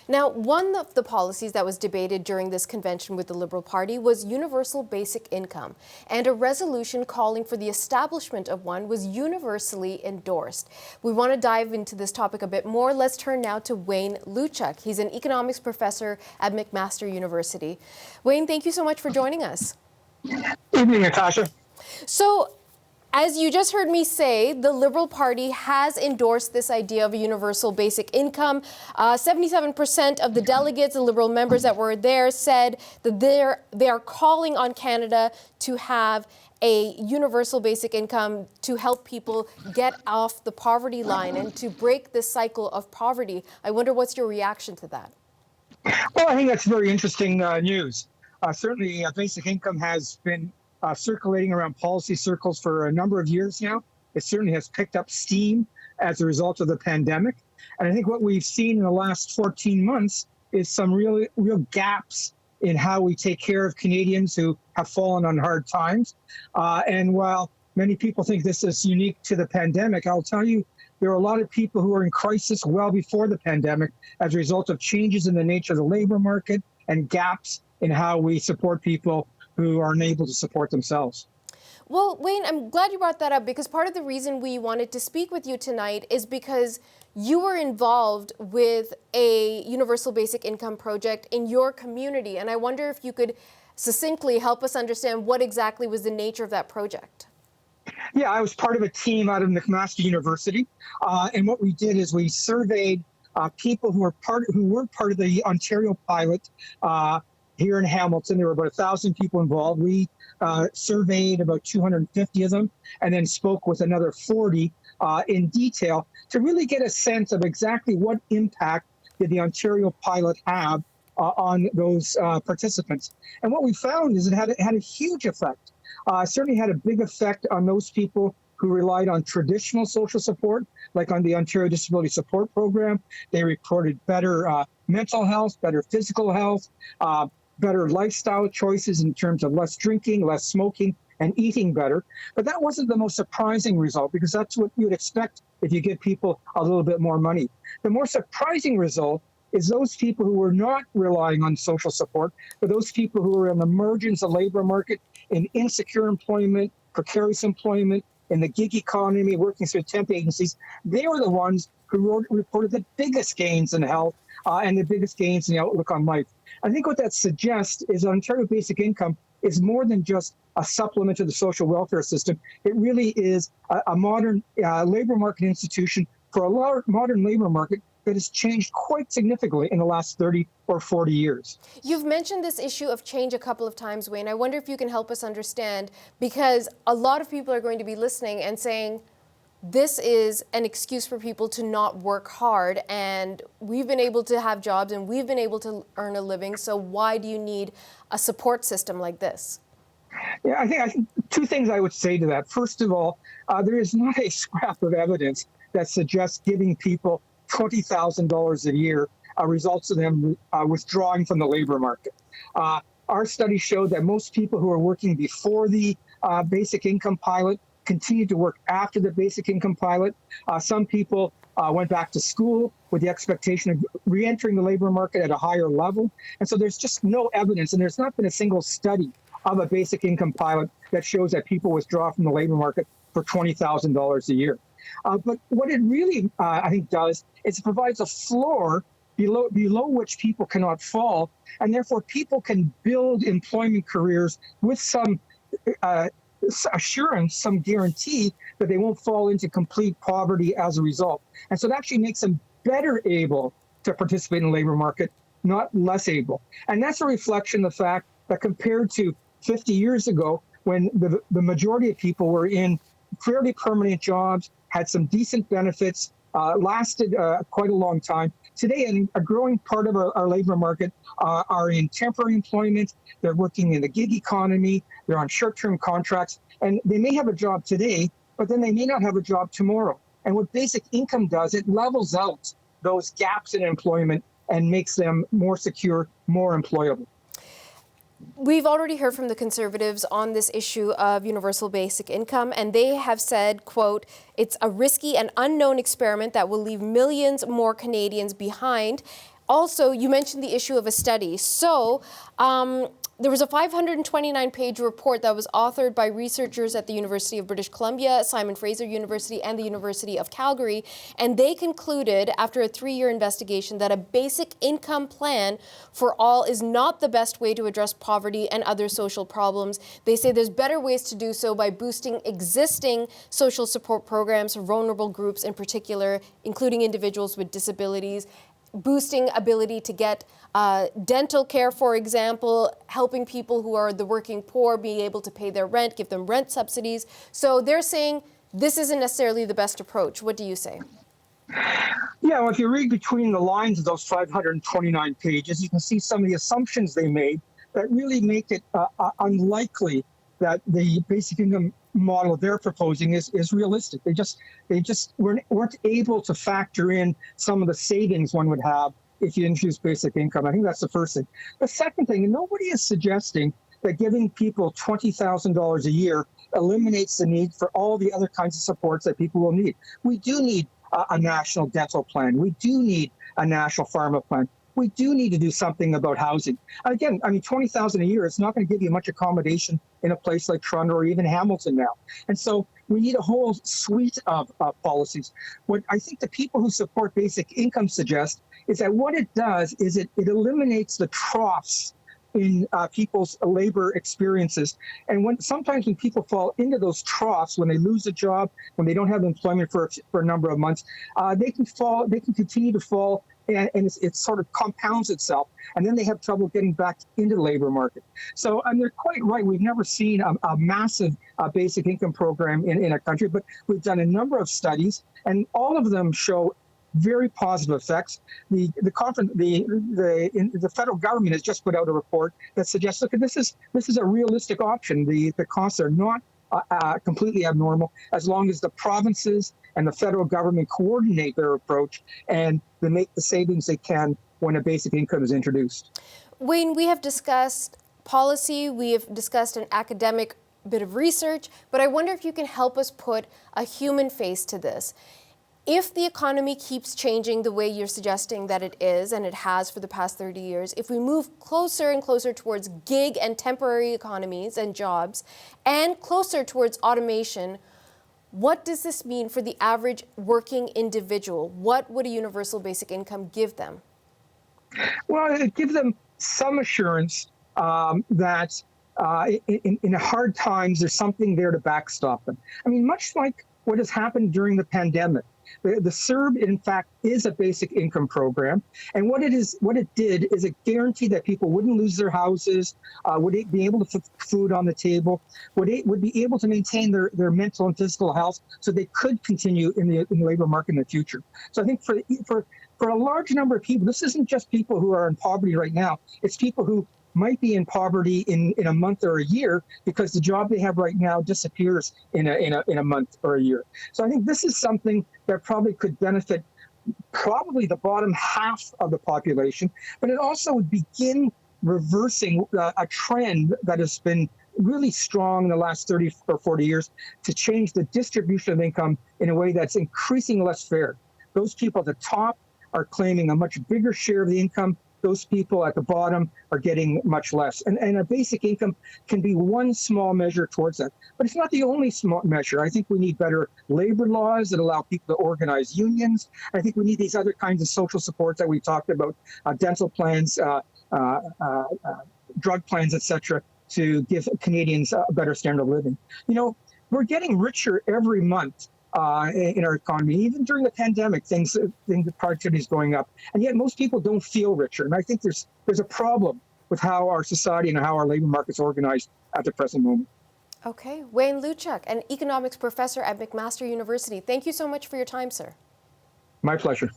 Now, one of the policies that was debated during this convention with the Liberal Party was universal basic income, and a resolution calling for the establishment of one was universally endorsed. We want to dive into this topic a bit more. Let's turn now to Wayne Lewchuk. He's an economics professor at McMaster University. Wayne, thank you so much for joining us. Evening, Natasha. So, as you just heard me say, the Liberal Party has endorsed this idea of a universal basic income. 77% of the delegates, the Liberal members that were there, said that they are calling on Canada to have a universal basic income to help people get off the poverty line and to break this cycle of poverty. I wonder what's your reaction to that? Well, I think that's very interesting news. Certainly, basic income has been circulating around policy circles for a number of years now. It certainly has picked up steam as a result of the pandemic. And I think what we've seen in the last 14 months is some real gaps in how we take care of Canadians who have fallen on hard times. And while many people think this is unique to the pandemic, I'll tell you, there are a lot of people who are in crisis well before the pandemic as a result of changes in the nature of the labor market and gaps in how we support people who are unable to support themselves. Well, Wayne, I'm glad you brought that up, because part of the reason we wanted to speak with you tonight is because you were involved with a universal basic income project in your community. And I wonder if you could succinctly help us understand what exactly was the nature of that project. Yeah, I was part of a team out of McMaster University. And what we did is we surveyed people who were part of the Ontario pilot here in Hamilton. There were about 1,000 people involved. We surveyed about 250 of them and then spoke with another 40 in detail to really get a sense of exactly what impact did the Ontario pilot have on those participants. And what we found is it had a huge effect. Certainly had a big effect on those people who relied on traditional social support, like on the Ontario Disability Support Program. They reported better mental health, better physical health, better lifestyle choices in terms of less drinking, less smoking, and eating better. But that wasn't the most surprising result, because that's what you would expect if you give people a little bit more money. The more surprising result is those people who were not relying on social support, but those people who were in the margins of the labor market, in insecure employment, precarious employment, in the gig economy, working through temp agencies. They were the ones who reported the biggest gains in health and the biggest gains in the outlook on life. I think what that suggests is Ontario basic income is more than just a supplement to the social welfare system. It really is a modern labor market institution for a modern labor market that has changed quite significantly in the last 30 or 40 years. You've mentioned this issue of change a couple of times, Wayne. I wonder if you can help us understand, because a lot of people are going to be listening and saying, this is an excuse for people to not work hard, and we've been able to have jobs and we've been able to earn a living, so why do you need a support system like this? Yeah, I think two things I would say to that. First of all, there is not a scrap of evidence that suggests giving people $20,000 a year results in them withdrawing from the labor market. Our study showed that most people who are working before the basic income pilot continued to work after the basic income pilot. Some people went back to school with the expectation of re-entering the labor market at a higher level. And so there's just no evidence, and there's not been a single study of a basic income pilot that shows that people withdraw from the labor market for $20,000 a year. But what it really, I think, does is it provides a floor below which people cannot fall, and therefore people can build employment careers with some assurance, some guarantee that they won't fall into complete poverty as a result. And so it actually makes them better able to participate in the labor market, not less able. And that's a reflection of the fact that compared to 50 years ago, when the majority of people were in fairly permanent jobs, had some decent benefits, lasted quite a long time. Today, a growing part of our labor market are in temporary employment. They're working in the gig economy. They're on short-term contracts. And they may have a job today, but then they may not have a job tomorrow. And what basic income does, it levels out those gaps in employment and makes them more secure, more employable. We've already heard from the Conservatives on this issue of universal basic income, and they have said, quote, it's a risky and unknown experiment that will leave millions more Canadians behind. Also, you mentioned the issue of a study. So there was a 529-page report that was authored by researchers at the University of British Columbia, Simon Fraser University, and the University of Calgary. And they concluded, after a 3-year investigation, that a basic income plan for all is not the best way to address poverty and other social problems. They say there's better ways to do so by boosting existing social support programs for vulnerable groups in particular, including individuals with disabilities, boosting ability to get dental care, for example, helping people who are the working poor being able to pay their rent, give them rent subsidies. So they're saying this isn't necessarily the best approach. What do you say? Yeah, well, if you read between the lines of those 529 pages, you can see some of the assumptions they made that really make it unlikely that the basic income model they're proposing is realistic. They just weren't able to factor in some of the savings one would have if you introduce basic income. I think that's the first thing. The second thing, nobody is suggesting that giving people $20,000 a year eliminates the need for all the other kinds of supports that people will need. We do need a national dental plan. We do need a national pharma plan. We do need to do something about housing. Again, I mean, $20,000 a year is not going to give you much accommodation in a place like Toronto or even Hamilton now. And so we need a whole suite of policies. What I think the people who support basic income suggest is that what it does is it eliminates the troughs in people's labor experiences. And sometimes when people fall into those troughs, when they lose a job, when they don't have employment for a number of months, they can continue to fall, and it sort of compounds itself. And then they have trouble getting back into the labor market. So they're quite right. We've never seen a massive basic income program in a country, but we've done a number of studies, and all of them show very positive effects. The federal government has just put out a report that suggests, look, this is a realistic option. The costs are not completely abnormal as long as the provinces and the federal government coordinate their approach and they make the savings they can when a basic income is introduced. Wayne, we have discussed policy, we have discussed an academic bit of research, but I wonder if you can help us put a human face to this. If the economy keeps changing the way you're suggesting that it is, and it has for the past 30 years, if we move closer and closer towards gig and temporary economies and jobs, and closer towards automation, what does this mean for the average working individual? What would a universal basic income give them? Well, it gives them some assurance that in hard times, there's something there to backstop them. I mean, much like what has happened during the pandemic. The CERB, in fact, is a basic income program. And what it did is it guaranteed that people wouldn't lose their houses, would be able to put food on the table, would be able to maintain their mental and physical health so they could continue in the labor market in the future. So I think for a large number of people, this isn't just people who are in poverty right now, it's people who might be in poverty in a month or a year because the job they have right now disappears in a month or a year. So I think this is something that probably could benefit probably the bottom half of the population, but it also would begin reversing a trend that has been really strong in the last 30 or 40 years to change the distribution of income in a way that's increasingly less fair. Those people at the top are claiming a much bigger share of the income. Those people at the bottom are getting much less. And a basic income can be one small measure towards that. But it's not the only small measure. I think we need better labor laws that allow people to organize unions. I think we need these other kinds of social supports that we talked about, dental plans, drug plans, etc., to give Canadians a better standard of living. You know, we're getting richer every month. In our economy, even during the pandemic, the productivity is going up, and yet most people don't feel richer. And I think there's a problem with how our society and how our labor market's organized at the present moment. Okay, Wayne Lewchuk, an economics professor at McMaster University. Thank you so much for your time, sir. My pleasure.